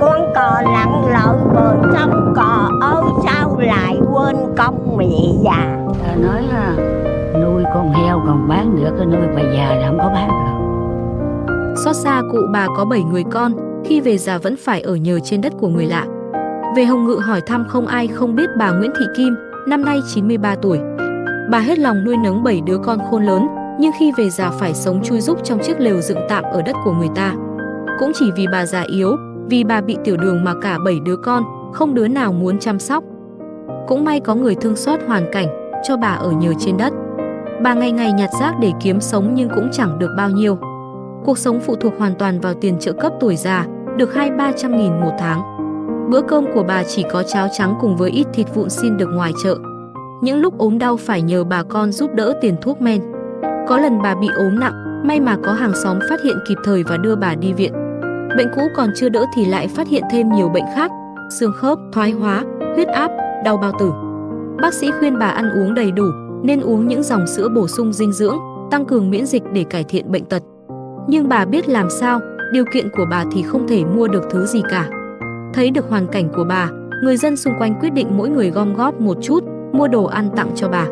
Con cò lặn lội bờ sông, cò ơi sao lại quên công mẹ già. Ta nói là nuôi con heo còn bán được, cái nuôi bà già là không có bán được. Xót xa cụ bà có 7 người con, khi về già vẫn phải ở nhờ trên đất của người lạ. Về Hồng Ngự hỏi thăm không ai không biết bà Nguyễn Thị Kim, năm nay 93 tuổi. Bà hết lòng nuôi nấng 7 đứa con khôn lớn, nhưng khi về già phải sống chui rúc trong chiếc lều dựng tạm ở đất của người ta. Cũng chỉ vì bà già yếu, vì bà bị tiểu đường mà cả 7 đứa con, không đứa nào muốn chăm sóc. Cũng may có người thương xót hoàn cảnh, cho bà ở nhờ trên đất. Bà ngày ngày nhặt rác để kiếm sống nhưng cũng chẳng được bao nhiêu. Cuộc sống phụ thuộc hoàn toàn vào tiền trợ cấp tuổi già, được 200-300 nghìn một tháng. Bữa cơm của bà chỉ có cháo trắng cùng với ít thịt vụn xin được ngoài chợ. Những lúc ốm đau phải nhờ bà con giúp đỡ tiền thuốc men. Có lần bà bị ốm nặng, may mà có hàng xóm phát hiện kịp thời và đưa bà đi viện. Bệnh cũ còn chưa đỡ thì lại phát hiện thêm nhiều bệnh khác, xương khớp, thoái hóa, huyết áp, đau bao tử. Bác sĩ khuyên bà ăn uống đầy đủ, nên uống những dòng sữa bổ sung dinh dưỡng, tăng cường miễn dịch để cải thiện bệnh tật. Nhưng bà biết làm sao, điều kiện của bà thì không thể mua được thứ gì cả. Thấy được hoàn cảnh của bà, người dân xung quanh quyết định mỗi người gom góp một chút, mua đồ ăn tặng cho bà.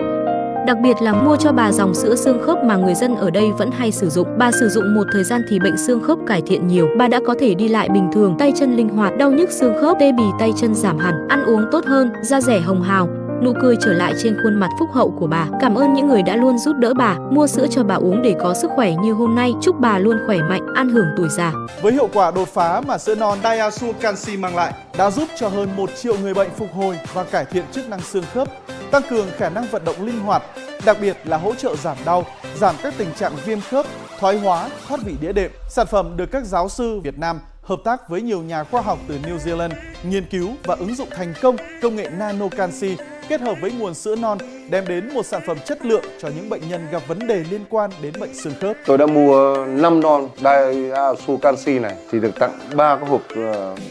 Đặc biệt là mua cho bà dòng sữa xương khớp mà người dân ở đây vẫn hay sử dụng. Bà sử dụng một thời gian thì bệnh xương khớp cải thiện nhiều. Bà đã có thể đi lại bình thường, tay chân linh hoạt, đau nhức xương khớp, tê bì tay chân giảm hẳn, ăn uống tốt hơn, da dẻ hồng hào, nụ cười trở lại trên khuôn mặt phúc hậu của bà. Cảm ơn những người đã luôn giúp đỡ bà, mua sữa cho bà uống để có sức khỏe như hôm nay. Chúc bà luôn khỏe mạnh, an hưởng tuổi già. Với hiệu quả đột phá mà sữa non Diasure Canxi mang lại, đã giúp cho hơn 1 triệu người bệnh phục hồi và cải thiện chức năng xương khớp, tăng cường khả năng vận động linh hoạt, đặc biệt là hỗ trợ giảm đau, giảm các tình trạng viêm khớp, thoái hóa, thoát vị đĩa đệm. Sản phẩm được các giáo sư Việt Nam hợp tác với nhiều nhà khoa học từ New Zealand nghiên cứu và ứng dụng thành công công nghệ nano canxi kết hợp với nguồn sữa non, đem đến một sản phẩm chất lượng cho những bệnh nhân gặp vấn đề liên quan đến bệnh xương khớp. Tôi đã mua 5 non Diasure Canxi này thì được tặng 3 cái hộp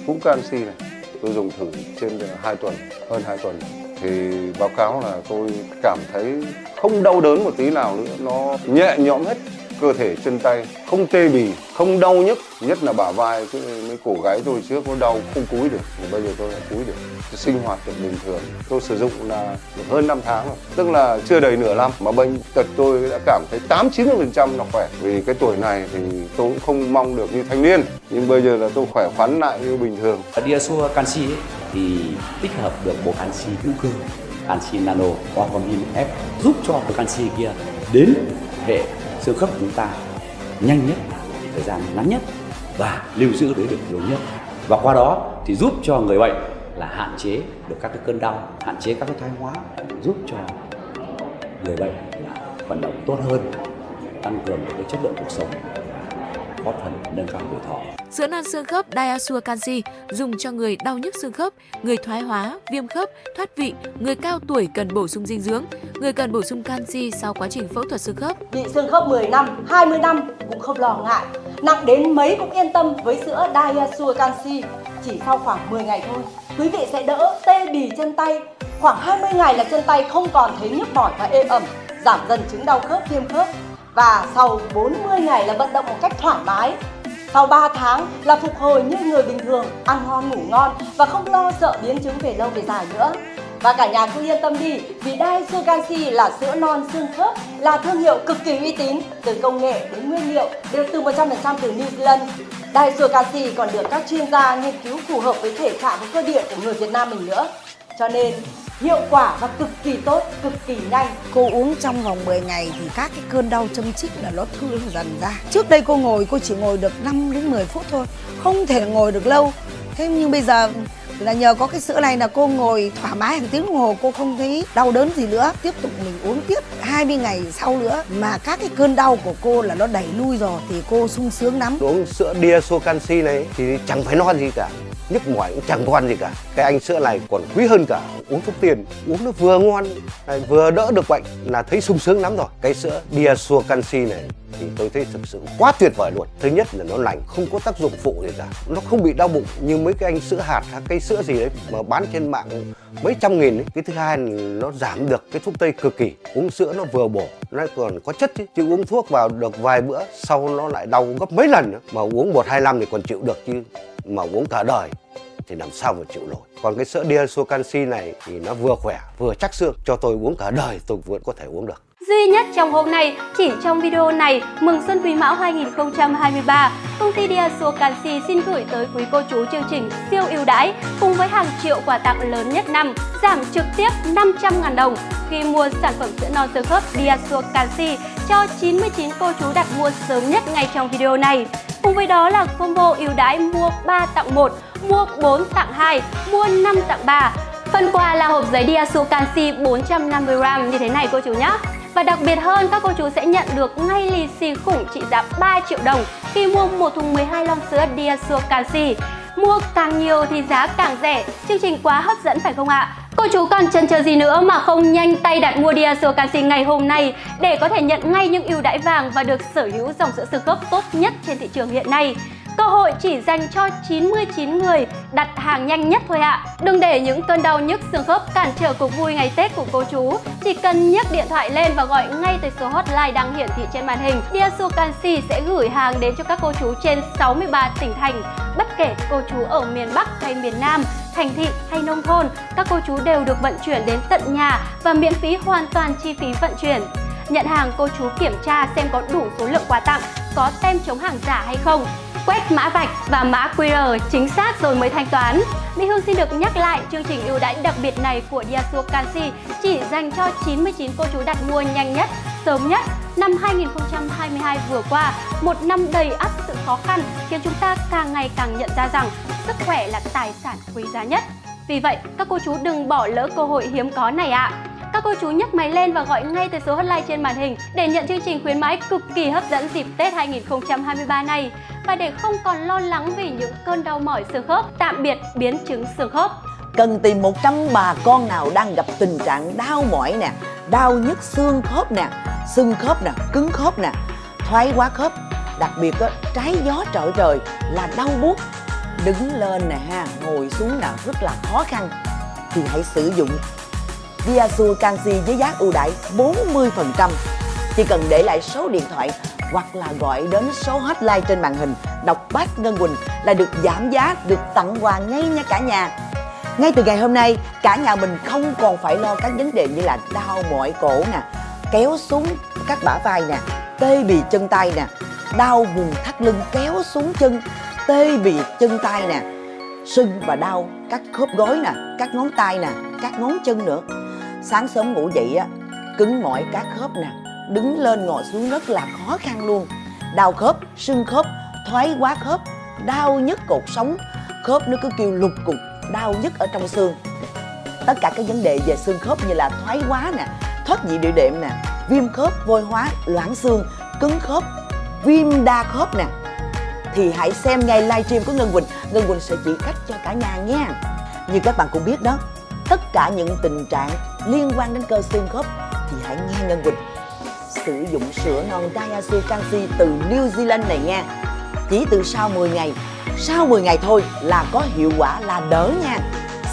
Phú Canxi này. Tôi dùng thử trên 2 tuần, hơn 2 tuần. Thì báo cáo là tôi cảm thấy không đau đớn một tí nào nữa, nó nhẹ nhõm hết cơ thể chân tay, không tê bì, không đau nhức, nhất là bả vai, cái cổ gáy tôi trước có đau không cúi được, thì bây giờ tôi đã cúi được, tôi sinh hoạt được bình thường. Tôi sử dụng là được hơn 5 tháng rồi, tức là chưa đầy nửa năm mà bệnh tật tôi đã cảm thấy 80-90% nó khỏe. Vì cái tuổi này thì tôi cũng không mong được như thanh niên, nhưng bây giờ là tôi khỏe khoắn lại như bình thường. Diasure Canxi thì tích hợp được bộ canxi hữu cơ, canxi nano qua vitamin F, giúp cho cái canxi kia đến hệ xương khớp của chúng ta nhanh nhất, thời gian ngắn nhất và lưu giữ được lâu nhất. Và qua đó thì giúp cho người bệnh là hạn chế được các cái cơn đau, hạn chế các cái thoái hóa, giúp cho người bệnh là vận động tốt hơn, tăng cường được cái chất lượng cuộc sống, góp phần nâng cao tuổi thọ. Sữa non xương khớp Diasure Canxi dùng cho người đau nhức xương khớp, người thoái hóa, viêm khớp, thoát vị, người cao tuổi cần bổ sung dinh dưỡng, người cần bổ sung canxi sau quá trình phẫu thuật xương khớp. Bị xương khớp 10 năm, 20 năm cũng không lo ngại. Nặng đến mấy cũng yên tâm với sữa Diasure Canxi. Chỉ sau khoảng 10 ngày thôi, quý vị sẽ đỡ tê bì chân tay. Khoảng 20 ngày là chân tay không còn thấy nhức mỏi và ê ẩm, giảm dần chứng đau khớp, viêm khớp. Và sau 40 ngày là vận động một cách thoải mái. Sau 3 tháng là phục hồi như người bình thường, ăn ngon ngủ ngon và không lo sợ biến chứng về lâu về dài nữa. Và cả nhà cứ yên tâm đi, vì Diasure Canxi là sữa non xương khớp, là thương hiệu cực kỳ uy tín, từ công nghệ đến nguyên liệu đều từ 100% từ New Zealand. Diasure Canxi còn được các chuyên gia nghiên cứu phù hợp với thể trạng và cơ địa của người Việt Nam mình nữa. Cho nên hiệu quả và cực kỳ tốt, cực kỳ nhanh. Cô uống trong vòng 10 ngày thì các cái cơn đau châm chích là nó thư dần ra. Trước đây cô chỉ ngồi được 5 đến 10 phút thôi, không thể ngồi được lâu. Thế nhưng bây giờ là nhờ có cái sữa này là cô ngồi thoải mái hàng tiếng đồng hồ, cô không thấy đau đớn gì nữa. Tiếp tục mình uống tiếp 20 ngày sau nữa mà các cái cơn đau của cô là nó đẩy lui rồi thì cô sung sướng lắm. Uống sữa Diasure Canxi này thì chẳng phải lo gì cả, nhức mỏi cũng chẳng còn gì cả. Cái anh sữa này còn quý hơn cả uống thuốc tiền, uống nó vừa ngon vừa đỡ được bệnh là thấy sung sướng lắm rồi. Cái sữa Diasure Canxi này thì tôi thấy thực sự quá tuyệt vời luôn. Thứ nhất là nó lành, không có tác dụng phụ gì cả, nó không bị đau bụng như mấy cái anh sữa hạt hay cái sữa gì đấy mà bán trên mạng mấy trăm nghìn ấy. Cái thứ hai là nó giảm được cái thuốc tây cực kỳ, uống sữa nó vừa bổ, nó còn có chất chứ uống thuốc vào được vài bữa sau nó lại đau gấp mấy lần nữa. Mà uống 1-2 năm thì còn chịu được, chứ mà uống cả đời thì làm sao mà chịu nổi. Còn cái sữa Diaso canxi này thì nó vừa khỏe vừa chắc xương, cho tôi uống cả đời tôi vẫn có thể uống được. Duy nhất trong hôm nay, chỉ trong video này mừng Xuân Quý Mão 2023, công ty Diaso Canxi xin gửi tới quý cô chú chương trình siêu ưu đãi cùng với hàng triệu quà tặng lớn nhất năm, giảm trực tiếp 500.000 đồng khi mua sản phẩm sữa non xương khớp Diaso Canxi cho 99 cô chú đặt mua sớm nhất ngay trong video này. Cùng với đó là combo ưu đãi mua 3 tặng 1, mua 4 tặng 2, mua 5 tặng 3. Phần quà là hộp giấy Diaso Canxi 450g như thế này cô chú nhé. Và đặc biệt hơn, các cô chú sẽ nhận được ngay lì xì khủng trị giá 3 triệu đồng khi mua một thùng 12 lon sữa Diaso Canxi. Mua càng nhiều thì giá càng rẻ, chương trình quá hấp dẫn phải không ạ? Cô chú còn chần chờ gì nữa mà không nhanh tay đặt mua Diaso Canxi ngày hôm nay để có thể nhận ngay những ưu đãi vàng và được sở hữu dòng sữa xương khớp tốt nhất trên thị trường hiện nay. Cơ hội chỉ dành cho 99 người đặt hàng nhanh nhất thôi ạ. Đừng để những cơn đau nhức xương khớp cản trở cuộc vui ngày Tết của cô chú. Chỉ cần nhấc điện thoại lên và gọi ngay tới số hotline đang hiển thị trên màn hình. Diaso Canxi sẽ gửi hàng đến cho các cô chú trên 63 tỉnh thành. Bất kể cô chú ở miền Bắc hay miền Nam, thành thị hay nông thôn, các cô chú đều được vận chuyển đến tận nhà và miễn phí hoàn toàn chi phí vận chuyển. Nhận hàng, cô chú kiểm tra xem có đủ số lượng quà tặng, có tem chống hàng giả hay không. Quét mã vạch và mã QR chính xác rồi mới thanh toán. Mỹ Hương xin được nhắc lại, chương trình ưu đãi đặc biệt này của Diaso Canxi chỉ dành cho 99 cô chú đặt mua nhanh nhất, sớm nhất. Năm 2022 vừa qua, một năm đầy ắp sự khó khăn khiến chúng ta càng ngày càng nhận ra rằng sức khỏe là tài sản quý giá nhất. Vì vậy, các cô chú đừng bỏ lỡ cơ hội hiếm có này ạ. Các cô chú nhấc máy lên và gọi ngay tới số hotline trên màn hình để nhận chương trình khuyến mãi cực kỳ hấp dẫn dịp Tết 2023 này. Và để không còn lo lắng vì những cơn đau mỏi xương khớp, tạm biệt biến chứng xương khớp. Cần tìm 100 bà con nào đang gặp tình trạng đau mỏi nè, đau nhức xương khớp nè, sưng khớp nè, cứng khớp nè, thoái hóa khớp. Đặc biệt trái gió trở trời là đau buốt, đứng lên nè ha, ngồi xuống nè rất là khó khăn, thì hãy sử dụng Diaso Canxi với giá ưu đãi 40%. Chỉ cần để lại số điện thoại hoặc là gọi đến số hotline trên màn hình, đọc bát Ngân Quỳnh là được giảm giá, được tặng quà ngay nha cả nhà. Ngay từ ngày hôm nay, cả nhà mình không còn phải lo các vấn đề như là đau mỏi cổ nè, kéo xuống các bả vai nè, tê bì chân tay nè, đau vùng thắt lưng kéo xuống chân, tê bì chân tay nè, sưng và đau các khớp gối nè, các ngón tay nè, các ngón chân nữa. Sáng sớm ngủ dậy cứng mỏi các khớp nè, đứng lên ngồi xuống rất là khó khăn luôn. Đau khớp, sưng khớp, thoái hóa khớp, đau nhức cột sống, khớp nó cứ kêu lục cục, đau nhức ở trong xương. Tất cả các vấn đề về xương khớp như là thoái hóa nè, thoát vị địa đệm nè, viêm khớp, vôi hóa, loãng xương, cứng khớp, viêm đa khớp nè, thì hãy xem ngay livestream của Ngân Quỳnh. Ngân Quỳnh sẽ chỉ cách cho cả nhà nha. Như các bạn cũng biết đó, tất cả những tình trạng liên quan đến cơ xương khớp thì hãy nghe Ngân Quỳnh sử dụng sữa non Diaso Canxi từ New Zealand này nha. Chỉ từ sau 10 ngày thôi là có hiệu quả, là đỡ nha.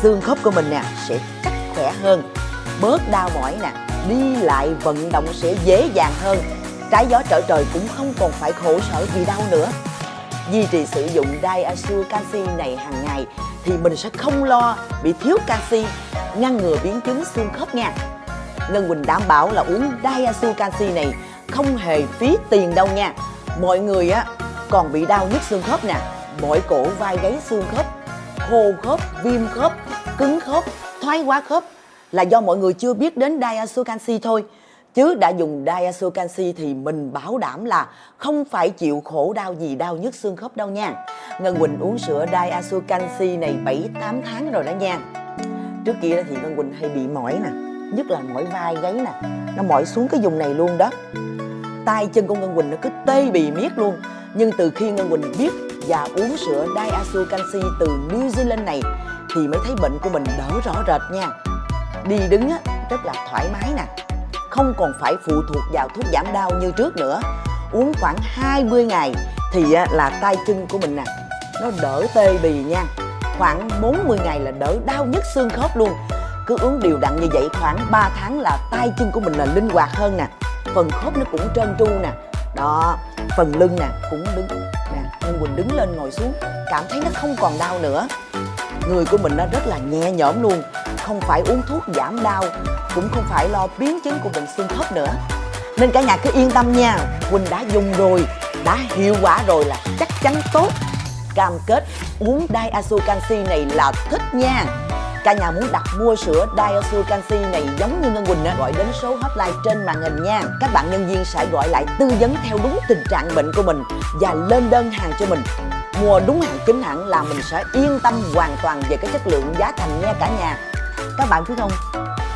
Xương khớp của mình nè sẽ chắc khỏe hơn, bớt đau mỏi nè, đi lại vận động sẽ dễ dàng hơn. Trái gió trở trời cũng không còn phải khổ sở vì đau nữa. Duy trì sử dụng Diaso Canxi này hàng ngày thì mình sẽ không lo bị thiếu canxi, ngăn ngừa biến chứng xương khớp nha. Ngân Quỳnh đảm bảo là uống Diaso Canxi này không hề phí tiền đâu nha. Mọi người còn bị đau nhức xương khớp nè, mỏi cổ vai gáy xương khớp, khô khớp, viêm khớp, cứng khớp, thoái hóa khớp là do mọi người chưa biết đến Diaso Canxi thôi. Chứ đã dùng Diaso Canxi thì mình bảo đảm là không phải chịu khổ đau gì đau nhức xương khớp đâu nha. Ngân Quỳnh uống sữa Diaso Canxi này 7-8 tháng rồi đó nha. Trước kia thì Ngân Quỳnh hay bị mỏi nè, nhất là mỏi vai gáy nè, nó mỏi xuống cái vùng này luôn đó. Tay chân của Ngân Quỳnh nó cứ tê bì miết luôn. Nhưng từ khi Ngân Quỳnh biết và uống sữa Diaso Canxi từ New Zealand này thì mới thấy bệnh của mình đỡ rõ rệt nha. Đi đứng rất là thoải mái nè, không còn phải phụ thuộc vào thuốc giảm đau như trước nữa. Uống khoảng 20 ngày thì là tay chân của mình nè nó đỡ tê bì nha. Khoảng 40 ngày là đỡ đau nhức xương khớp luôn. cứ uống đều đặn như vậy khoảng 3 tháng là tay chân của mình là linh hoạt hơn nè, phần khớp nó cũng trơn tru nè, đó, phần lưng nè cũng đứng nè, Ngân Quỳnh đứng lên ngồi xuống cảm thấy nó không còn đau nữa, người của mình nó rất là nhẹ nhõm luôn, không phải uống thuốc giảm đau, cũng không phải lo biến chứng của bệnh xương khớp nữa. Nên cả nhà cứ yên tâm nha, Quỳnh đã dùng rồi, đã hiệu quả rồi là chắc chắn tốt. Cam kết uống Diasu Canxi này là thích nha. Cả nhà muốn đặt mua sữa Diasu Canxi này giống như Ngân Quỳnh gọi đến số hotline trên màn hình nha. Các bạn nhân viên sẽ gọi lại tư vấn theo đúng tình trạng bệnh của mình và lên đơn hàng cho mình. Mua đúng hàng chính hãng là mình sẽ yên tâm hoàn toàn về cái chất lượng giá thành nha cả nhà. Các bạn biết không,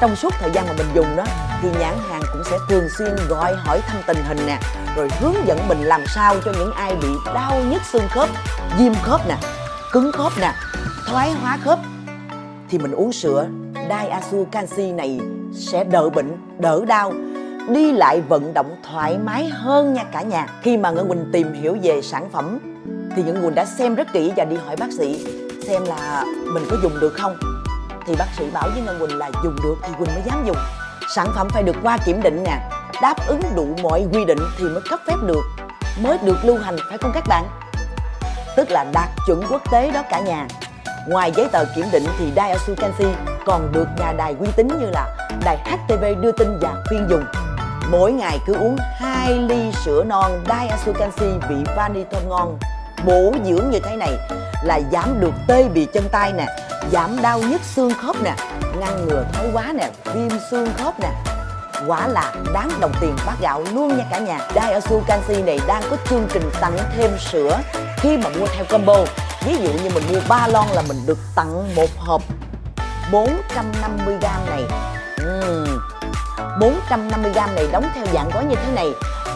trong suốt thời gian mà mình dùng đó thì nhãn hàng cũng sẽ thường xuyên gọi hỏi thăm tình hình nè, rồi hướng dẫn mình làm sao cho những ai bị đau nhức xương khớp, viêm khớp nè, cứng khớp nè, thoái hóa khớp thì mình uống sữa Diasu Canxi này sẽ đỡ bệnh, đỡ đau, đi lại vận động thoải mái hơn nha cả nhà. Khi mà Ngân Quỳnh tìm hiểu về sản phẩm thì Ngân Quỳnh đã xem rất kỹ và đi hỏi bác sĩ xem là mình có dùng được không. Thì bác sĩ bảo với Ngân Quỳnh là dùng được thì Quỳnh mới dám dùng. Sản phẩm phải được qua kiểm định nè, đáp ứng đủ mọi quy định thì mới cấp phép được, mới được lưu hành, phải không các bạn? Tức là đạt chuẩn quốc tế đó cả nhà. Ngoài giấy tờ kiểm định thì Diasu Canxi còn được nhà đài uy tín như là đài HTV đưa tin và khuyên dùng. Mỗi ngày cứ uống 2 ly sữa non Diasu Canxi vị vani thơm ngon, bổ dưỡng như thế này là giảm được tê bì chân tay nè, giảm đau nhức xương khớp nè, ngăn ngừa thoái hóa nè, viêm xương khớp nè. Quả là đáng đồng tiền bát gạo luôn nha cả nhà. Diasu Canxi này đang có chương trình tặng thêm sữa khi mà mua theo combo. Ví dụ như mình mua 3 lon là mình được tặng một hộp 450g này. 450g này đóng theo dạng gói như thế này.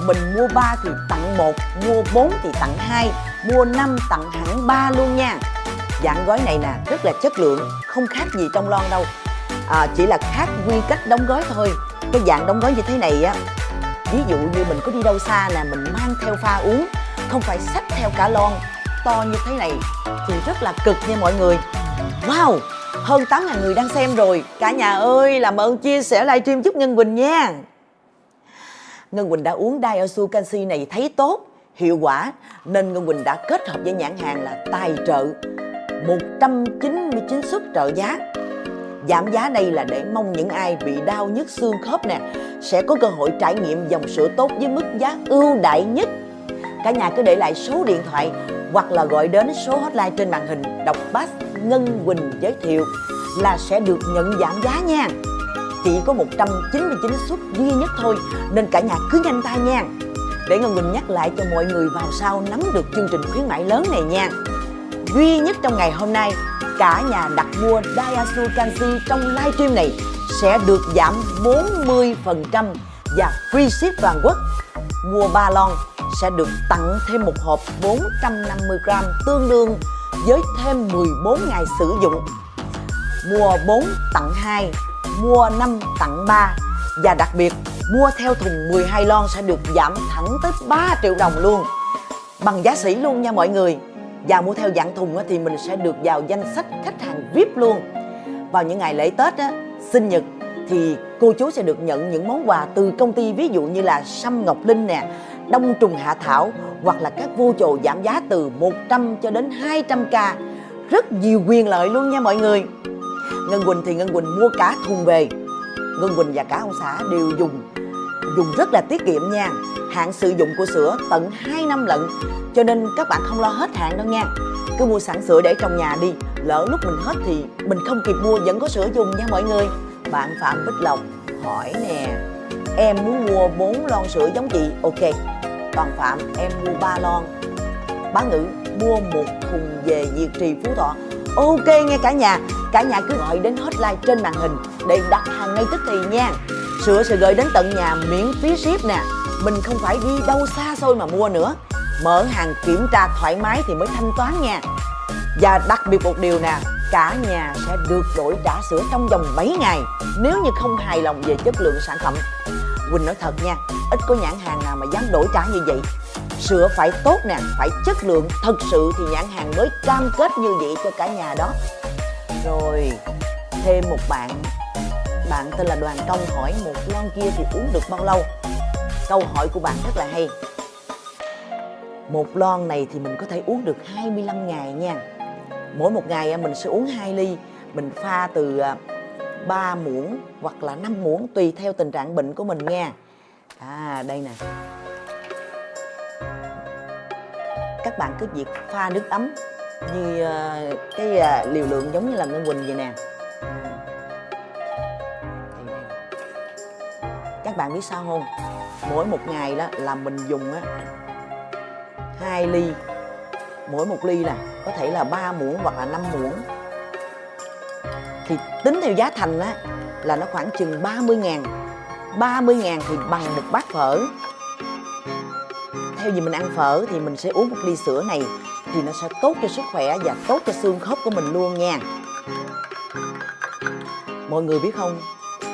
Mình mua 3 thì tặng 1, mua 4 thì tặng 2, mua 5 tặng hẳn 3 luôn nha. Dạng gói này nè rất là chất lượng, không khác gì trong lon đâu, chỉ là khác quy cách đóng gói thôi. Cái dạng đóng gói như thế này á, ví dụ như mình có đi đâu xa nè, mình mang theo pha uống, không phải xách theo cả lon to như thế này thì rất là cực nha mọi người. Wow, hơn 8.000 người đang xem rồi. Cả nhà ơi, làm ơn chia sẻ livestream giúp Ngân Quỳnh nha. Ngân Quỳnh đã uống Diasu Canxi này thấy tốt, hiệu quả nên Ngân Quỳnh đã kết hợp với nhãn hàng là tài trợ 199 suất trợ giá. Giảm giá đây là để mong những ai bị đau nhức xương khớp nè sẽ có cơ hội trải nghiệm dòng sữa tốt với mức giá ưu đãi nhất. Cả nhà cứ để lại số điện thoại hoặc là gọi đến số hotline trên màn hình, đọc pass Ngân Quỳnh giới thiệu là sẽ được nhận giảm giá nha. Chỉ có 199 suất duy nhất thôi nên cả nhà cứ nhanh tay nha. Để Ngân Quỳnh nhắc lại cho mọi người vào sau nắm được chương trình khuyến mãi lớn này nha. Duy nhất trong ngày hôm nay, cả nhà đặt mua Diasu Canxi trong livestream này sẽ được giảm 40% và free ship toàn quốc. Mua 3 lon sẽ được tặng thêm một hộp 450g tương đương với thêm 14 ngày sử dụng. Mua 4 tặng 2, mua 5 tặng 3 và đặc biệt mua theo thùng 12 lon sẽ được giảm thẳng tới 3 triệu đồng luôn, bằng giá sỉ luôn nha mọi người. Và mua theo dạng thùng thì mình sẽ được vào danh sách khách hàng VIP luôn. Vào những ngày lễ Tết, sinh nhật thì cô chú sẽ được nhận những món quà từ công ty, ví dụ như là sâm ngọc linh nè, đông trùng hạ thảo hoặc là các vô chồ giảm giá từ 100 cho đến 200k. Rất nhiều quyền lợi luôn nha mọi người. Ngân Quỳnh thì Ngân Quỳnh mua cả thùng về. Ngân Quỳnh và cả ông xã đều dùng rất là tiết kiệm nha. Hạn sử dụng của sữa tận 2 năm lận, cho nên các bạn không lo hết hạn đâu nha. Cứ mua sẵn sữa để trong nhà đi, lỡ lúc mình hết thì mình không kịp mua vẫn có sữa dùng nha mọi người. Bạn Phạm Bích Lộc hỏi nè, em muốn mua 4 lon sữa giống chị, ok. Toàn Phạm em mua 3 lon. Bán Ngữ mua 1 thùng về Việt Trì Phú Thọ, ok nghe cả nhà. Cả nhà cứ gọi đến hotline trên màn hình để đặt hàng ngay tức thì nha. Sữa sẽ gửi đến tận nhà miễn phí ship nè. Mình không phải đi đâu xa xôi mà mua nữa. Mở hàng kiểm tra thoải mái thì mới thanh toán nha. Và đặc biệt một điều nè, cả nhà sẽ được đổi trả sữa trong vòng 7 ngày nếu như không hài lòng về chất lượng sản phẩm. Quỳnh nói thật nha, ít có nhãn hàng nào mà dám đổi trả như vậy. Sữa phải tốt nè, phải chất lượng thật sự thì nhãn hàng mới cam kết như vậy cho cả nhà đó. Rồi thêm một bạn bạn tên là Đoàn Công hỏi một lon kia thì uống được bao lâu? Câu hỏi của bạn rất là hay. Một lon này thì mình có thể uống được 25 ngày nha. Mỗi một ngày mình sẽ uống 2 ly. Mình pha từ 3 muỗng hoặc là 5 muỗng tùy theo tình trạng bệnh của mình nha. Đây nè. Các bạn cứ việc pha nước ấm như cái liều lượng giống như là Ngân Quỳnh vậy nè. Các bạn biết sao không? Mỗi một ngày đó là mình dùng 2 ly. Mỗi một ly là có thể là 3 muỗng hoặc là 5 muỗng. Thì tính theo giá thành là nó khoảng chừng 30.000. 30.000 thì bằng một bát phở. Theo vì mình ăn phở thì mình sẽ uống một ly sữa này thì nó sẽ tốt cho sức khỏe và tốt cho xương khớp của mình luôn nha. Mọi người biết không,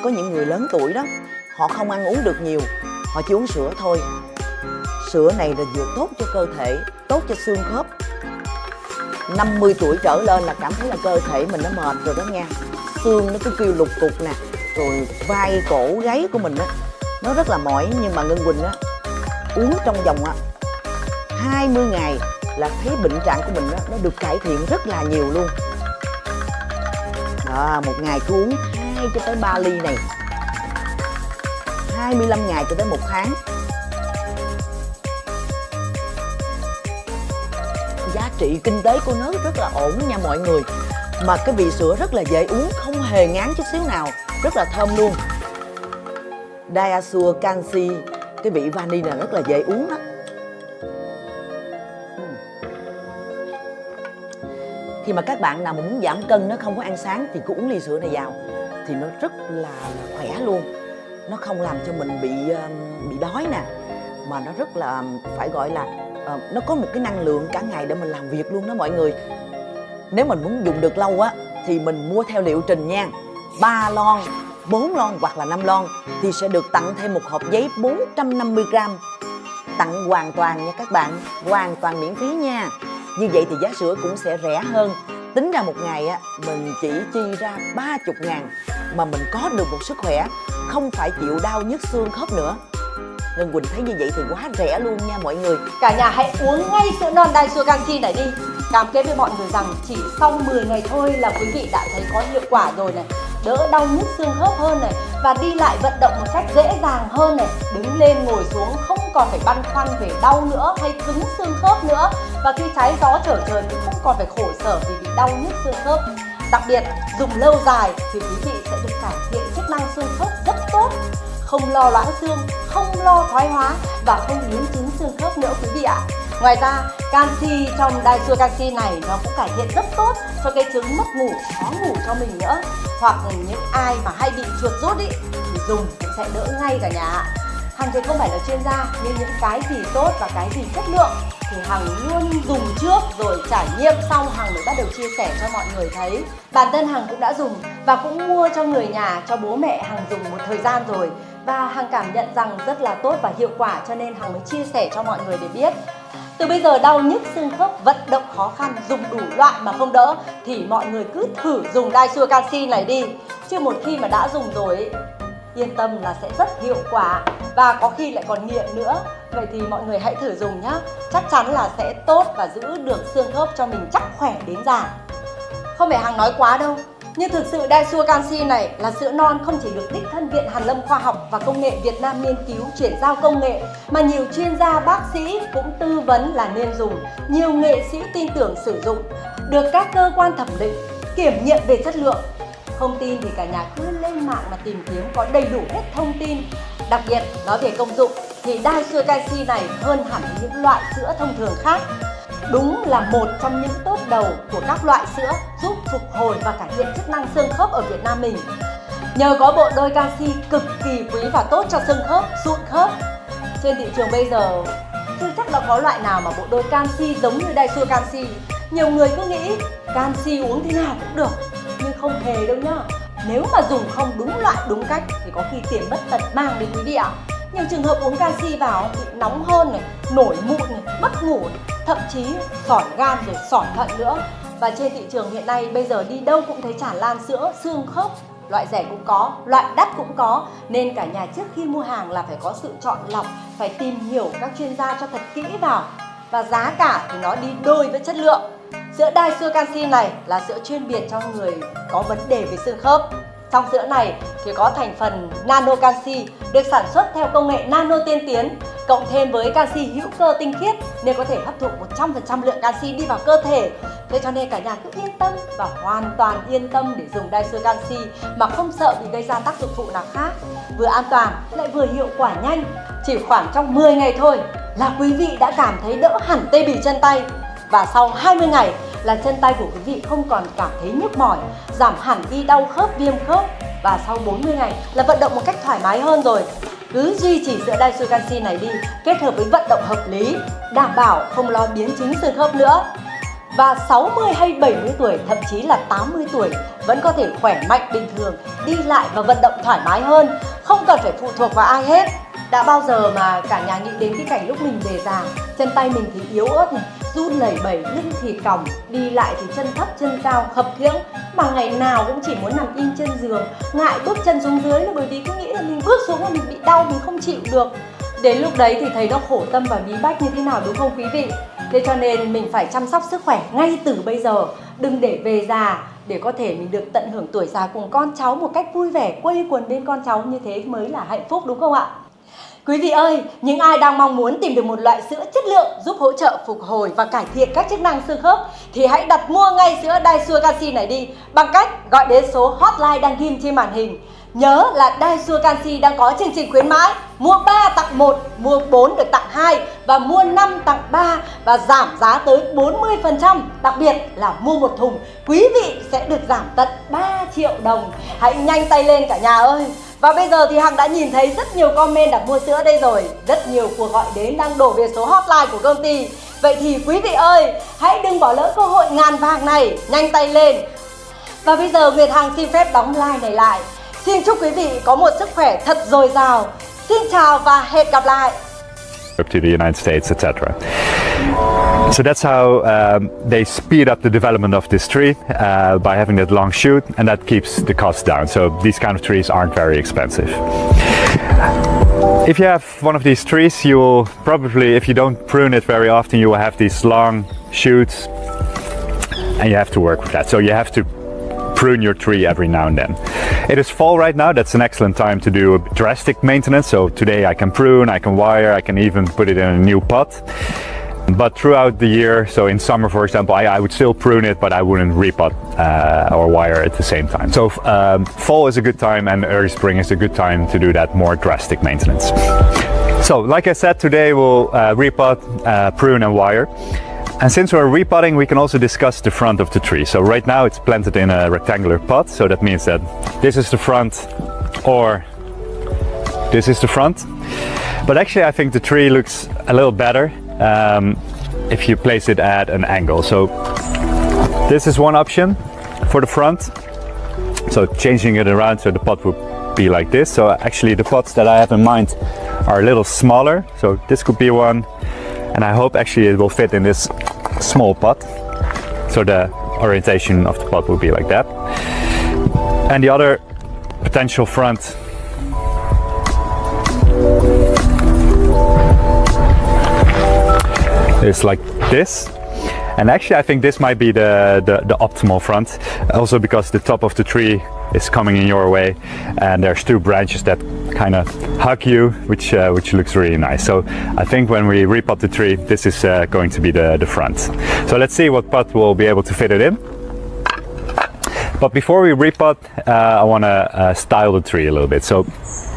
có những người lớn tuổi đó, họ không ăn uống được nhiều, họ chỉ uống sữa thôi. Sữa này là vừa tốt cho cơ thể, tốt cho xương khớp. 50 tuổi trở lên là cảm thấy là cơ thể mình nó mệt rồi đó nha. Xương nó cứ kêu lục cục nè, rồi vai cổ gáy của mình nó rất là mỏi. Nhưng mà Ngân Quỳnh uống trong vòng 20 ngày là thấy bệnh trạng của mình nó được cải thiện rất là nhiều luôn. Một ngày cứ uống 2 cho tới 3 ly này, 25 ngày cho tới 1 tháng. Giá trị kinh tế của nó rất là ổn nha mọi người. Mà cái vị sữa rất là dễ uống, không hề ngán chút xíu nào, rất là thơm luôn. Diasure canxi, cái vị vani là rất là dễ uống đó. Khi mà các bạn nào mà muốn giảm cân nó không có ăn sáng thì cứ uống ly sữa này vào thì nó rất là khỏe luôn. Nó không làm cho mình bị đói nè, mà nó rất là phải gọi là nó có một cái năng lượng cả ngày để mình làm việc luôn đó mọi người. Nếu mình muốn dùng được lâu thì mình mua theo liệu trình nha. 3 lon, 4 lon hoặc là 5 lon thì sẽ được tặng thêm một hộp giấy 450g. Tặng hoàn toàn nha các bạn, hoàn toàn miễn phí nha. Như vậy thì giá sữa cũng sẽ rẻ hơn. Tính ra một ngày mình chỉ chi ra 30.000 mà mình có được một sức khỏe, không phải chịu đau nhức xương khớp nữa. Ngân Quỳnh thấy như vậy thì quá rẻ luôn nha mọi người. Cả nhà hãy uống ngay sữa non Diasure canxi này đi. Cam kết với mọi người rằng chỉ sau 10 ngày thôi là quý vị đã thấy có hiệu quả rồi này. Đỡ đau nhức xương khớp hơn này, và đi lại vận động một cách dễ dàng hơn này. Đứng lên ngồi xuống không còn phải băn khoăn về đau nữa hay cứng xương khớp nữa. Và khi trái gió trở trời cũng không còn phải khổ sở vì bị đau nhức xương khớp. Đặc biệt dùng lâu dài thì quý vị sẽ được cải thiện chức năng xương khớp rất tốt. Không lo loãng xương, không lo thoái hóa và không biến chứng xương khớp nữa quý vị ạ. Ngoài ra, canxi trong Diasure canxi này nó cũng cải thiện rất tốt cho cái chứng mất ngủ, khó ngủ cho mình nữa. Hoặc những ai mà hay bị chuột rút thì dùng cũng sẽ đỡ ngay cả nhà ạ. Hằng thì không phải là chuyên gia, nhưng những cái gì tốt và cái gì chất lượng thì Hằng luôn dùng trước rồi trải nghiệm xong Hằng mới bắt đầu chia sẻ cho mọi người thấy. Bản thân Hằng cũng đã dùng và cũng mua cho người nhà, cho bố mẹ Hằng dùng một thời gian rồi. Và Hằng cảm nhận rằng rất là tốt và hiệu quả, cho nên Hằng mới chia sẻ cho mọi người để biết. Từ bây giờ đau nhức xương khớp, vận động khó khăn, dùng đủ loại mà không đỡ thì mọi người cứ thử dùng Diasure canxi này đi. Chứ một khi mà đã dùng rồi yên tâm là sẽ rất hiệu quả và có khi lại còn nghiện nữa. Vậy thì mọi người hãy thử dùng nhá. Chắc chắn là sẽ tốt và giữ được xương khớp cho mình chắc khỏe đến già. Không phải Hằng nói quá đâu, nhưng thực sự Diasure canxi này là sữa non không chỉ được đích thân Viện Hàn Lâm Khoa học và Công nghệ Việt Nam nghiên cứu chuyển giao công nghệ, mà nhiều chuyên gia bác sĩ cũng tư vấn là nên dùng. Nhiều nghệ sĩ tin tưởng sử dụng, được các cơ quan thẩm định kiểm nghiệm về chất lượng. Không tin thì cả nhà cứ lên mạng mà tìm kiếm, có đầy đủ hết thông tin. Đặc biệt nói về công dụng thì Diasure canxi này hơn hẳn những loại sữa thông thường khác. Đúng là một trong những top đầu của các loại sữa giúp phục hồi và cải thiện chức năng xương khớp ở Việt Nam mình. Nhờ có bộ đôi canxi cực kỳ quý và tốt cho xương khớp, sụn khớp. Trên thị trường bây giờ chưa chắc đã có loại nào mà bộ đôi canxi giống như Diasure canxi. Nhiều người cứ nghĩ canxi uống thế nào cũng được, nhưng không hề đâu nhá. Nếu mà dùng không đúng loại đúng cách thì có khi tiền mất tật mang đến quý vị ạ. Nhiều trường hợp uống canxi vào bị nóng hơn này, nổi mụn này, mất ngủ này, thậm chí sỏi gan rồi sỏi thận nữa. Và trên thị trường hiện nay bây giờ đi đâu cũng thấy tràn lan sữa xương khớp loại rẻ cũng có, loại đắt cũng có. Nên cả nhà trước khi mua hàng là phải có sự chọn lọc, phải tìm hiểu các chuyên gia cho thật kỹ vào. Và giá cả thì nó đi đôi với chất lượng. Sữa Daisua Canxi này là sữa chuyên biệt cho người có vấn đề về xương khớp. Trong sữa này thì có thành phần nano canxi được sản xuất theo công nghệ nano tiên tiến, cộng thêm với canxi hữu cơ tinh khiết nên có thể hấp thụ 100% lượng canxi đi vào cơ thể. Thế cho nên cả nhà cứ yên tâm và hoàn toàn yên tâm để dùng Daisua Canxi mà không sợ bị gây ra tác dụng phụ nào khác. Vừa an toàn lại vừa hiệu quả nhanh. Chỉ khoảng trong 10 ngày thôi là quý vị đã cảm thấy đỡ hẳn tê bì chân tay. Và sau 20 ngày là chân tay của quý vị không còn cảm thấy nhức mỏi, giảm hẳn đi đau khớp, viêm khớp. Và sau 40 ngày là vận động một cách thoải mái hơn rồi. Cứ duy trì sữa Daisua Canxi này đi, kết hợp với vận động hợp lý, đảm bảo không lo biến chứng xương khớp nữa. Và 60 hay 70 tuổi, thậm chí là 80 tuổi vẫn có thể khỏe mạnh bình thường, đi lại và vận động thoải mái hơn, không cần phải phụ thuộc vào ai hết. Đã bao giờ mà cả nhà nghĩ đến cái cảnh lúc mình về già, chân tay mình thì yếu ớt này, run lẩy bẩy, lưng thì còng, đi lại thì chân thấp chân cao, khập khiễng, mà ngày nào cũng chỉ muốn nằm im trên giường, ngại bước chân xuống dưới là bởi vì cứ nghĩ là mình bước xuống là mình bị đau, mình không chịu được. Đến lúc đấy thì thấy nó khổ tâm và bí bách như thế nào, đúng không quý vị? Thế cho nên mình phải chăm sóc sức khỏe ngay từ bây giờ, đừng để về già, để có thể mình được tận hưởng tuổi già cùng con cháu một cách vui vẻ, quây quần bên con cháu, như thế mới là hạnh phúc, đúng không ạ? Quý vị ơi, những ai đang mong muốn tìm được một loại sữa chất lượng giúp hỗ trợ phục hồi và cải thiện các chức năng xương khớp thì hãy đặt mua ngay sữa Daisua Canxi này đi bằng cách gọi đến số hotline đang ghim trên màn hình. Nhớ là Daisua Canxi đang có chương trình khuyến mãi mua 3 tặng 1, mua 4 được tặng 2 và mua 5 tặng 3 và giảm giá tới 40%. Đặc biệt là mua một thùng, quý vị sẽ được giảm tận 3 triệu đồng. Hãy nhanh tay lên cả nhà ơi! Và bây giờ thì Hằng đã nhìn thấy rất nhiều comment đặt mua sữa đây rồi. Rất nhiều cuộc gọi đến đang đổ về số hotline của công ty. Vậy thì quý vị ơi, hãy đừng bỏ lỡ cơ hội ngàn vàng này, nhanh tay lên. Và bây giờ Nguyệt Hằng xin phép đóng like này lại. Xin chúc quý vị có một sức khỏe thật dồi dào. Xin chào và hẹn gặp lại. To the United States, etc. So that's how they speed up the development of this tree by having that long shoot, and that keeps the cost down. So these kind of trees aren't very expensive. If you have one of these trees, you will probably, if you don't prune it very often, you will have these long shoots, and you have to work with that. So you have to prune your tree every now and then. It is fall right now, that's an excellent time to do drastic maintenance. So today I can prune, I can wire, I can even put it in a new pot. But throughout the year, so in summer for example, I would still prune it, but I wouldn't repot or wire at the same time. So fall is a good time and early spring is a good time to do that more drastic maintenance. So like I said, today we'll repot, prune and wire. And since we're repotting, we can also discuss the front of the tree. So right now it's planted in a rectangular pot, so that means that this is the front or this is the front. But actually I think the tree looks a little better if you place it at an angle. So this is one option for the front. So changing it around so the pot would be like this. So actually the pots that I have in mind are a little smaller. So this could be one. And I hope actually it will fit in this small pot. So the orientation of the pot will be like that. And the other potential front is like this. And actually I think this might be the optimal front. Also because the top of the tree is coming in your way and there's two branches that kind of hug you, which looks really nice. So I think when we repot the tree, this is going to be the front. So let's see what pot will be able to fit it in. But before we repot, I want to style the tree a little bit. So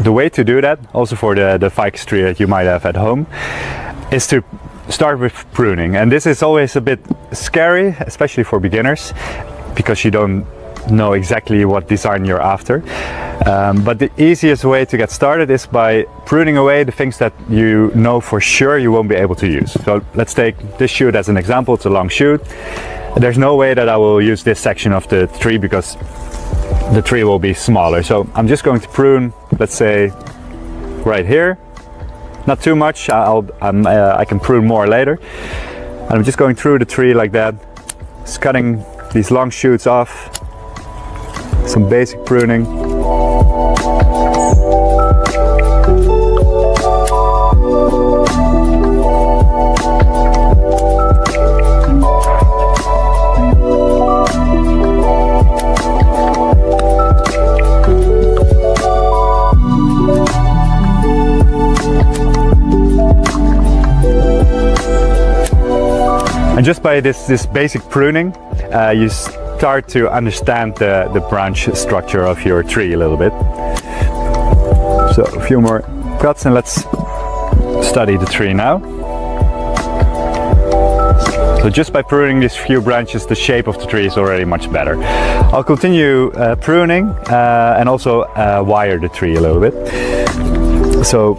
the way to do that, also for the ficus tree that you might have at home, is to start with pruning. And this is always a bit scary, especially for beginners, because you don't know exactly what design you're after. But the easiest way to get started is by pruning away the things that you know for sure you won't be able to use. So let's take this shoot as an example. It's a long shoot. There's no way that I will use this section of the tree because the tree will be smaller. So I'm just going to prune, let's say, right here. Not too much, I can prune more later. And I'm just going through the tree like that, just cutting these long shoots off. Some basic pruning. And just by this basic pruning, you start to understand the branch structure of your tree a little bit. So a few more cuts and let's study the tree now. So just by pruning these few branches, the shape of the tree is already much better. I'll continue pruning and also wire the tree a little bit. So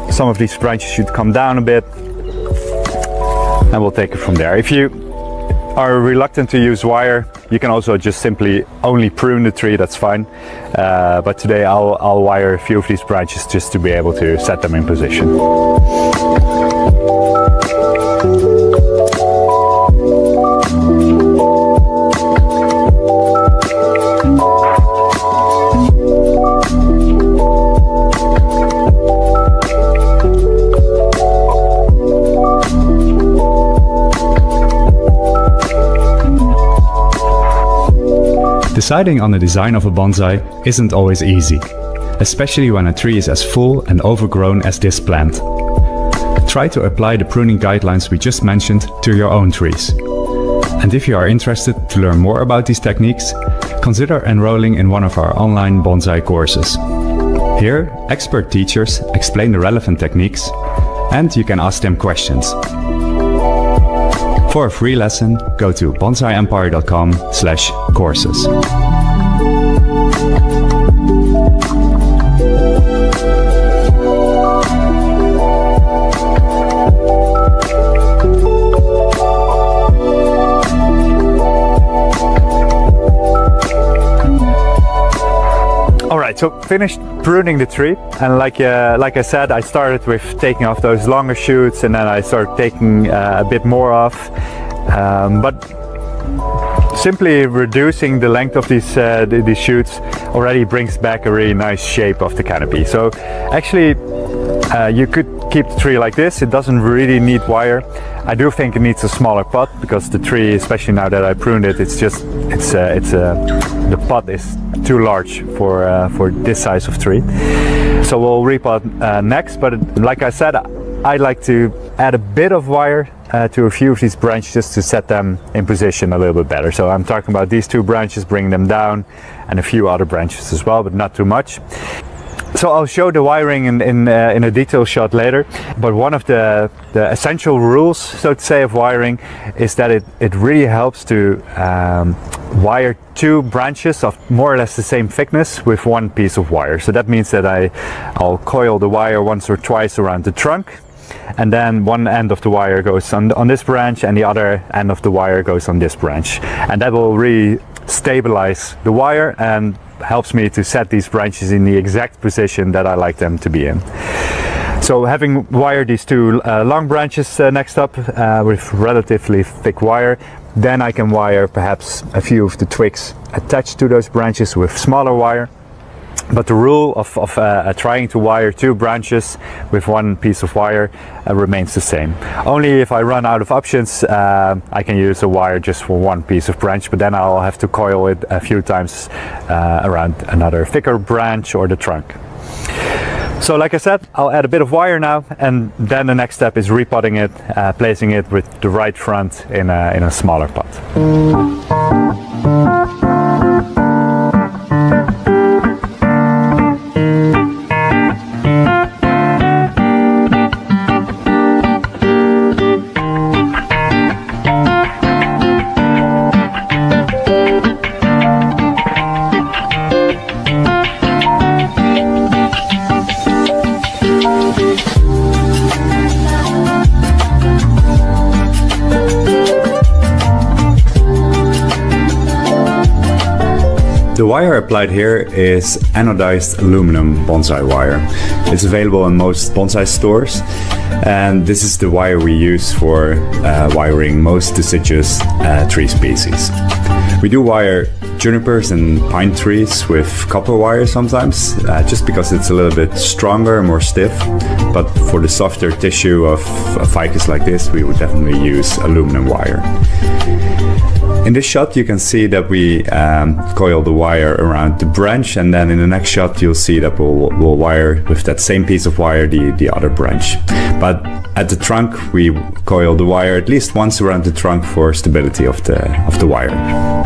some of these branches should come down a bit, and we'll take it from there. If you are reluctant to use wire, you can also just simply only prune the tree, that's fine. But today I'll wire a few of these branches just to be able to set them in position. Deciding on the design of a bonsai isn't always easy, especially when a tree is as full and overgrown as this plant. Try to apply the pruning guidelines we just mentioned to your own trees. And if you are interested to learn more about these techniques, consider enrolling in one of our online bonsai courses. Here, expert teachers explain the relevant techniques, and you can ask them questions. For a free lesson, go to bonsaiempire.com/courses. Alright, so finished pruning the tree, and like I said, I started with taking off those longer shoots, and then I started taking a bit more off. But simply reducing the length of these shoots already brings back a really nice shape of the canopy. So actually you could keep the tree like this. It doesn't really need wire. I do think it needs a smaller pot because the tree, especially now that I pruned it, the pot is too large for this size of tree. So we'll repot next, but like I said, I like to add a bit of wire to a few of these branches to set them in position a little bit better. So I'm talking about these two branches, bringing them down, and a few other branches as well, but not too much. So I'll show the wiring in a detail shot later, but one of the essential rules, so to say, of wiring is that it really helps to wire two branches of more or less the same thickness with one piece of wire. So that means that I'll coil the wire once or twice around the trunk, and then one end of the wire goes on this branch and the other end of the wire goes on this branch, and that will really stabilize the wire and helps me to set these branches in the exact position that I like them to be in. So having wired these two long branches next up with relatively thick wire, then I can wire perhaps a few of the twigs attached to those branches with smaller wire. But the rule of trying to wire two branches with one piece of wire remains the same. Only if I run out of options, I can use a wire just for one piece of branch, but then I'll have to coil it a few times around another thicker branch or the trunk. So like I said, I'll add a bit of wire now, and then the next step is repotting it, placing it with the right front in a smaller pot. The wire applied here is anodized aluminum bonsai wire. It's available in most bonsai stores, and this is the wire we use for wiring most deciduous tree species. We do wire junipers and pine trees with copper wire sometimes, just because it's a little bit stronger and more stiff. But for the softer tissue of a ficus like this, we would definitely use aluminum wire. In this shot you can see that we coil the wire around the branch, and then in the next shot you'll see that we'll wire with that same piece of wire the other branch. But at the trunk we coil the wire at least once around the trunk for stability of the wire.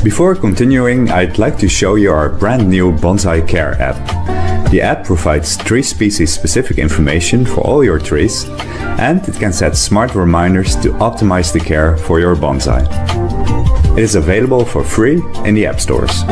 Before continuing, I'd like to show you our brand new Bonsai Care app. The app provides tree species specific information for all your trees, and it can set smart reminders to optimize the care for your bonsai. It is available for free in the app stores.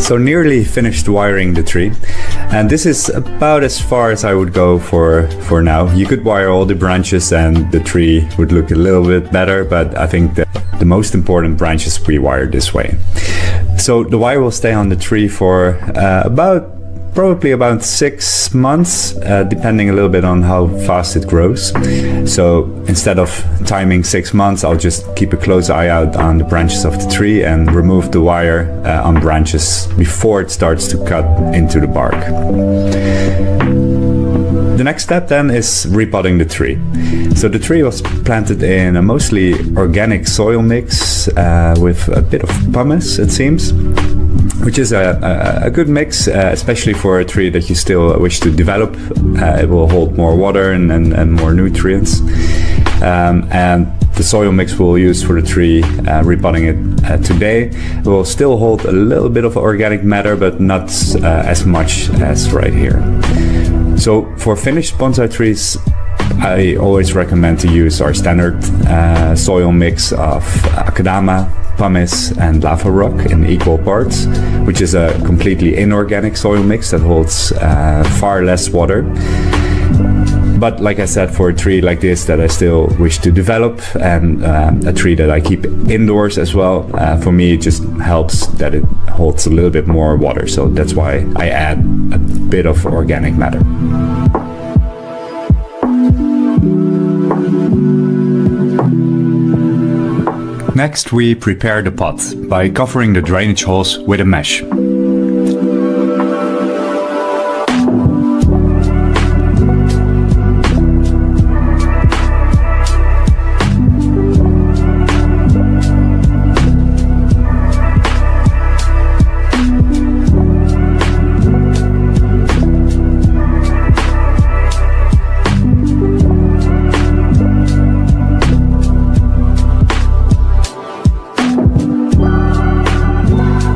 So nearly finished wiring the tree, and this is about as far as I would go for now. You could wire all the branches and the tree would look a little bit better, but I think that the most important branches we wired this way. So the wire will stay on the tree for probably about 6 months, depending a little bit on how fast it grows. So instead of timing 6 months, I'll just keep a close eye out on the branches of the tree and remove the wire on branches before it starts to cut into the bark. The next step then is repotting the tree. So the tree was planted in a mostly organic soil mix with a bit of pumice, it seems, which is a good mix, especially for a tree that you still wish to develop. It will hold more water and more nutrients. And the soil mix we'll use for the tree, repotting it today, will still hold a little bit of organic matter, but not as much as right here. So for finished bonsai trees, I always recommend to use our standard soil mix of akadama, pumice and lava rock in equal parts, which is a completely inorganic soil mix that holds far less water. But like I said, for a tree like this that I still wish to develop, and a tree that I keep indoors as well, for me it just helps that it holds a little bit more water. So that's why I add a bit of organic matter. Next, we prepare the pot by covering the drainage holes with a mesh.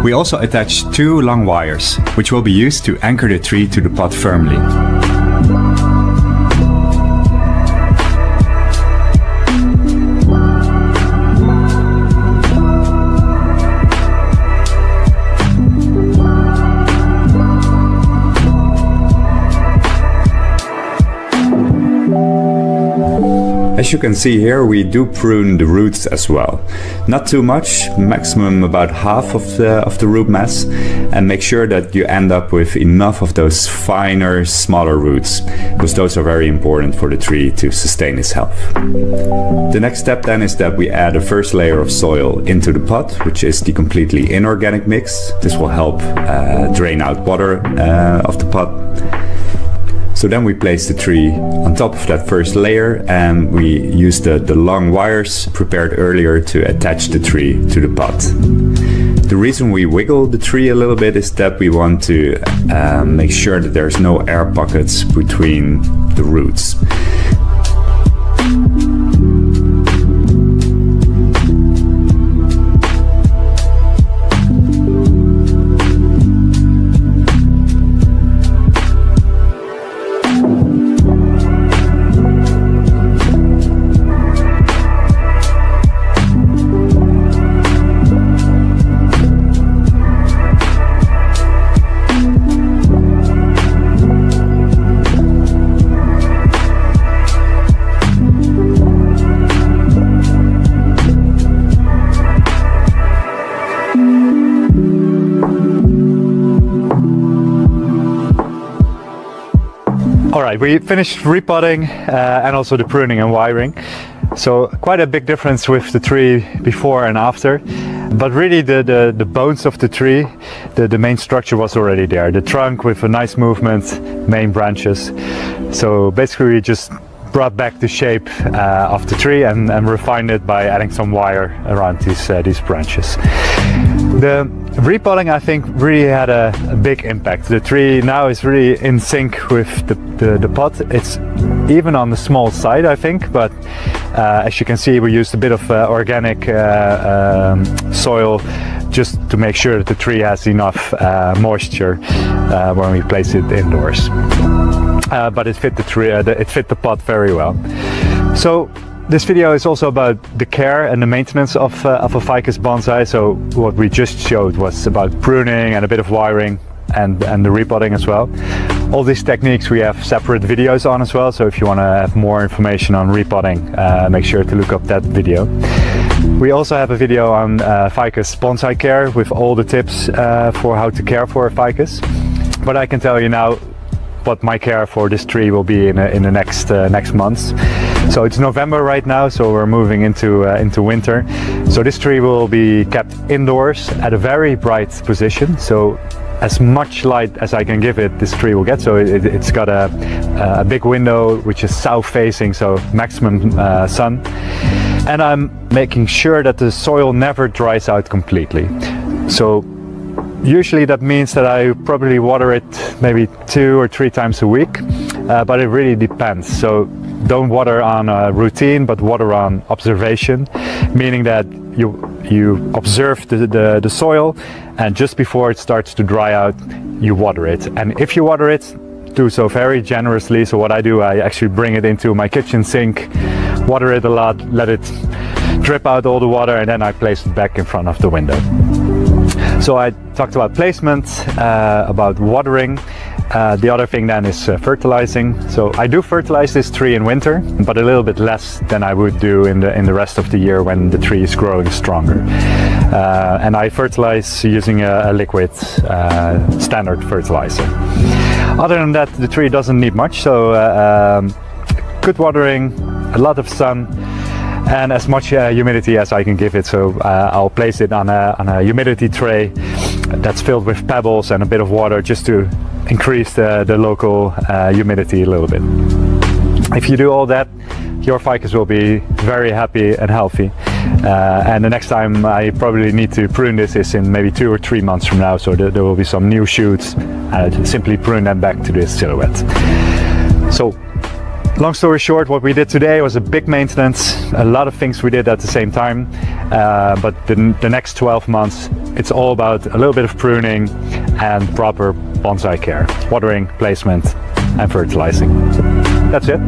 We also attach 2 long wires, which will be used to anchor the tree to the pot firmly. As you can see here, we do prune the roots as well. Not too much, maximum about half of the root mass, and make sure that you end up with enough of those finer, smaller roots, because those are very important for the tree to sustain its health. The next step then is that we add a first layer of soil into the pot, which is the completely inorganic mix. This will help drain out water of the pot. So then we place the tree on top of that first layer, and we use the long wires prepared earlier to attach the tree to the pot. The reason we wiggle the tree a little bit is that we want to make sure that there's no air pockets between the roots. Alright, we finished repotting and also the pruning and wiring. So quite a big difference with the tree before and after. But really the bones of the tree, the main structure was already there. The trunk with a nice movement, main branches. So basically we just brought back the shape of the tree and refined it by adding some wire around these branches. The repotting, I think, really had a big impact. The tree now is really in sync with the pot. It's even on the small side, I think, but as you can see, we used a bit of organic soil just to make sure that the tree has enough moisture when we place it indoors. But it fit the tree, it fit the pot very well. So this video is also about the care and the maintenance of a ficus bonsai. So what we just showed was about pruning and a bit of wiring and the repotting as well. All these techniques we have separate videos on as well. So if you want to have more information on repotting, make sure to look up that video. We also have a video on ficus bonsai care with all the tips for how to care for a ficus. But I can tell you now what my care for this tree will be in the next months. So it's November right now, so we're moving into winter. So this tree will be kept indoors at a very bright position. So as much light as I can give it, this tree will get. So it's got a big window which is south facing, so maximum sun. And I'm making sure that the soil never dries out completely. So usually that means that I probably water it maybe 2 or 3 times a week, but it really depends. So don't water on a routine, but water on observation, meaning that you observe the soil, and just before it starts to dry out, you water it. And if you water it, do so very generously. So what I do, I actually bring it into my kitchen sink, water it a lot, let it drip out all the water, and then I place it back in front of the window. So I talked about placement, about watering. The other thing then is fertilizing. So I do fertilize this tree in winter, but a little bit less than I would do in the rest of the year when the tree is growing stronger. And I fertilize using a liquid standard fertilizer. Other than that, the tree doesn't need much. So good watering, a lot of sun, and as much humidity as I can give it. So I'll place it on a humidity tray that's filled with pebbles and a bit of water, just to increase the local humidity a little bit. If you do all that, your ficus will be very happy and healthy. And the next time I probably need to prune this is in maybe 2 or 3 months from now, so there will be some new shoots, and simply prune them back to this silhouette. So, long story short, what we did today was a big maintenance, a lot of things we did at the same time, but the next 12 months, it's all about a little bit of pruning and proper bonsai care, watering, placement, and fertilizing. That's it.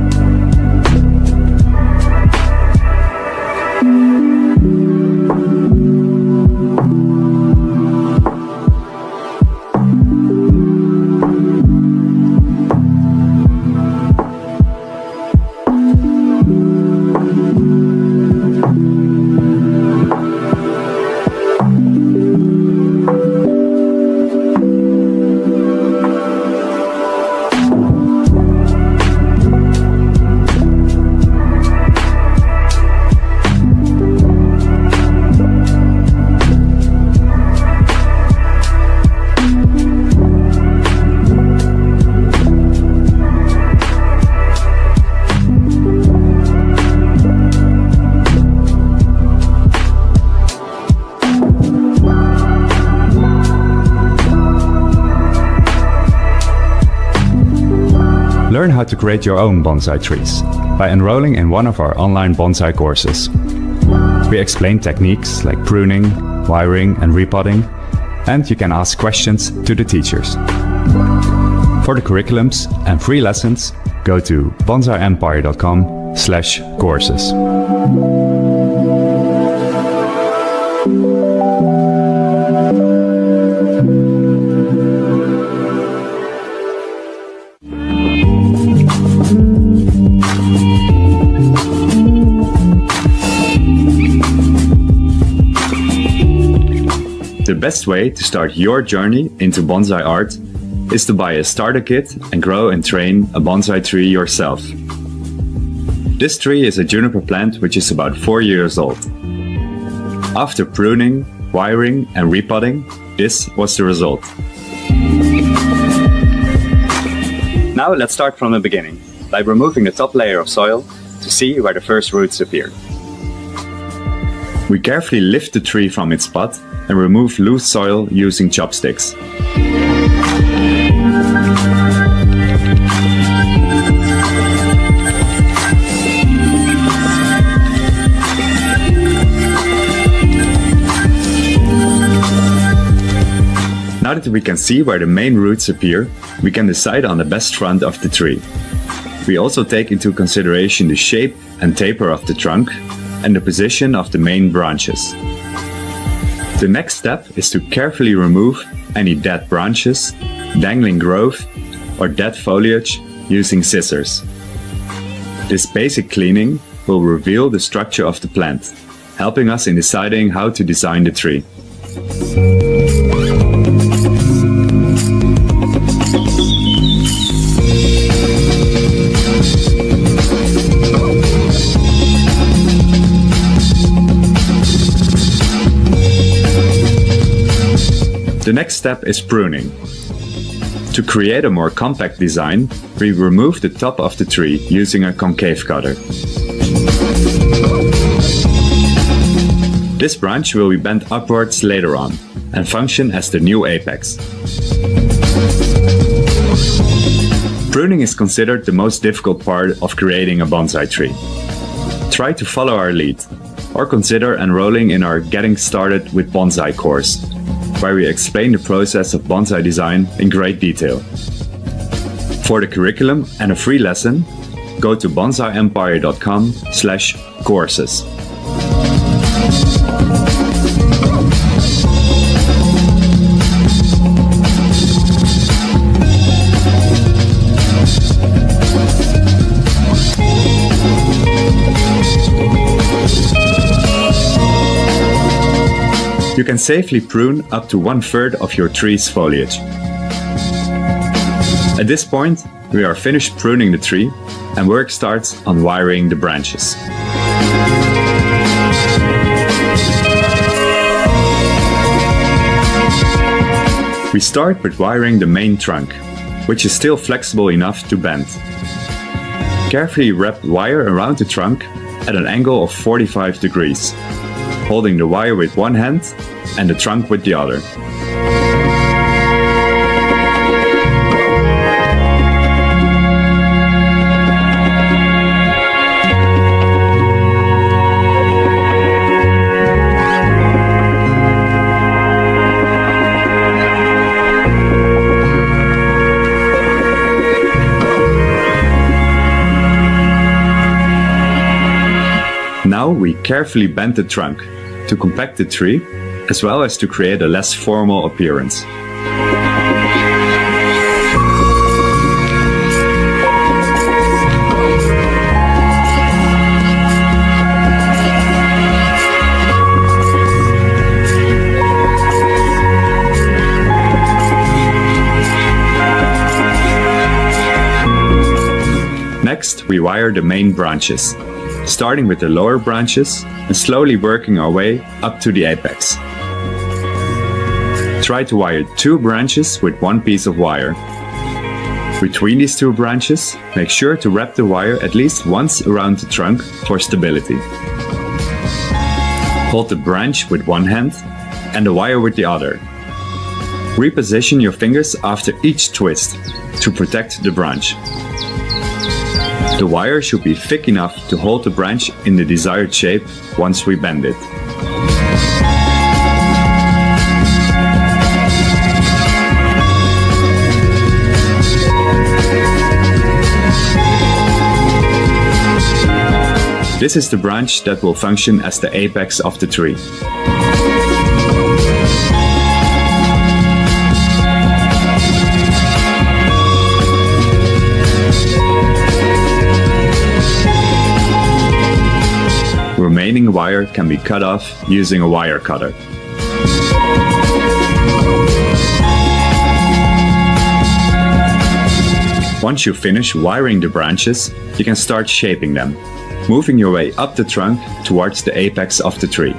Learn how to create your own bonsai trees by enrolling in one of our online bonsai courses. We explain techniques like pruning, wiring and repotting, and you can ask questions to the teachers. For the curriculums and free lessons, go to bonsaiempire.com/courses. The best way to start your journey into bonsai art is to buy a starter kit and grow and train a bonsai tree yourself. This tree is a juniper plant which is about 4 years old. After pruning, wiring and repotting, this was the result. Now let's start from the beginning, by removing the top layer of soil to see where the first roots appear. We carefully lift the tree from its pot and remove loose soil using chopsticks. Now that we can see where the main roots appear, we can decide on the best front of the tree. We also take into consideration the shape and taper of the trunk and the position of the main branches. The next step is to carefully remove any dead branches, dangling growth, or dead foliage using scissors. This basic cleaning will reveal the structure of the plant, helping us in deciding how to design the tree. The next step is pruning. To create a more compact design, we remove the top of the tree using a concave cutter. This branch will be bent upwards later on and function as the new apex. Pruning is considered the most difficult part of creating a bonsai tree. Try to follow our lead, or consider enrolling in our Getting Started with Bonsai course, where we explain the process of bonsai design in great detail. For the curriculum and a free lesson, go to bonsaiempire.com/courses. You can safely prune up to 1/3 of your tree's foliage. At this point, we are finished pruning the tree and work starts on wiring the branches. We start with wiring the main trunk, which is still flexible enough to bend. Carefully wrap wire around the trunk at an angle of 45 degrees, holding the wire with one hand and the trunk with the other. Now we carefully bend the trunk to compact the tree, as well as to create a less formal appearance. Next, we wire the main branches, starting with the lower branches and slowly working our way up to the apex. Try to wire 2 branches with one piece of wire. Between these 2 branches, make sure to wrap the wire at least once around the trunk for stability. Hold the branch with one hand and the wire with the other. Reposition your fingers after each twist to protect the branch. The wire should be thick enough to hold the branch in the desired shape once we bend it. This is the branch that will function as the apex of the tree. Remaining wire can be cut off using a wire cutter. Once you finish wiring the branches, you can start shaping them, moving your way up the trunk towards the apex of the tree.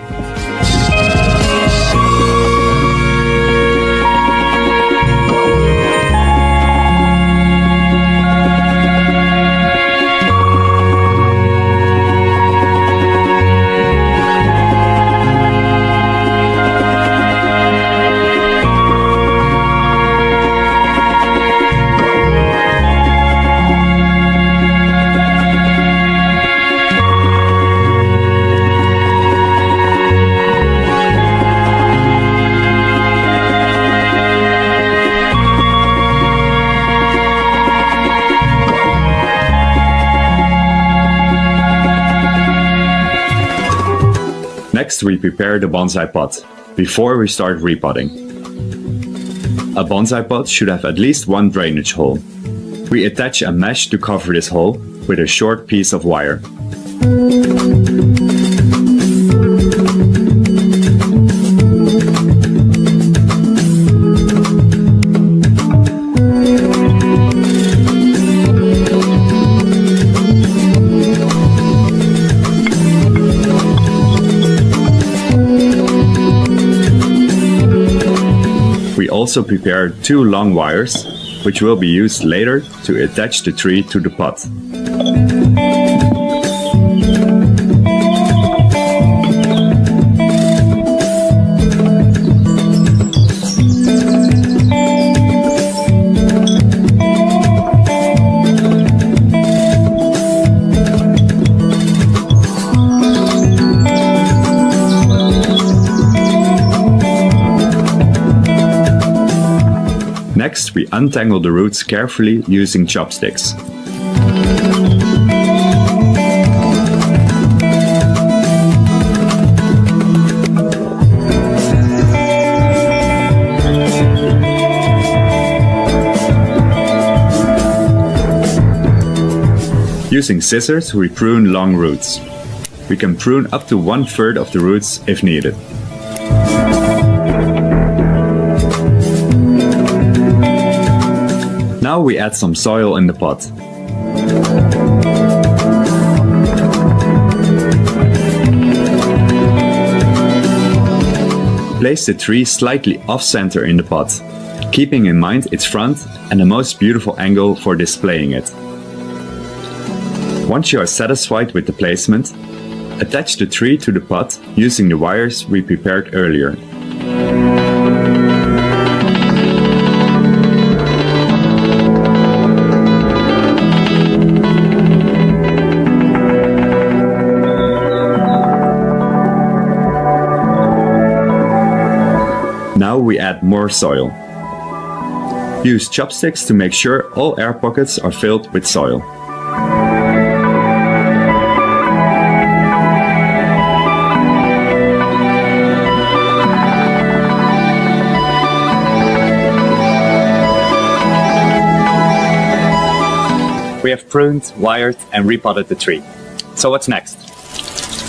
Next, we prepare the bonsai pot before we start repotting. A bonsai pot should have at least one drainage hole. We attach a mesh to cover this hole with a short piece of wire. We also prepared 2 long wires, which will be used later to attach the tree to the pot. Next, we untangle the roots carefully using chopsticks. Using scissors, we prune long roots. We can prune up to 1/3 of the roots if needed. Now we add some soil in the pot. Place the tree slightly off-center in the pot, keeping in mind its front and the most beautiful angle for displaying it. Once you are satisfied with the placement, attach the tree to the pot using the wires we prepared earlier. Now we add more soil. Use chopsticks to make sure all air pockets are filled with soil. We have pruned, wired and repotted the tree. So what's next?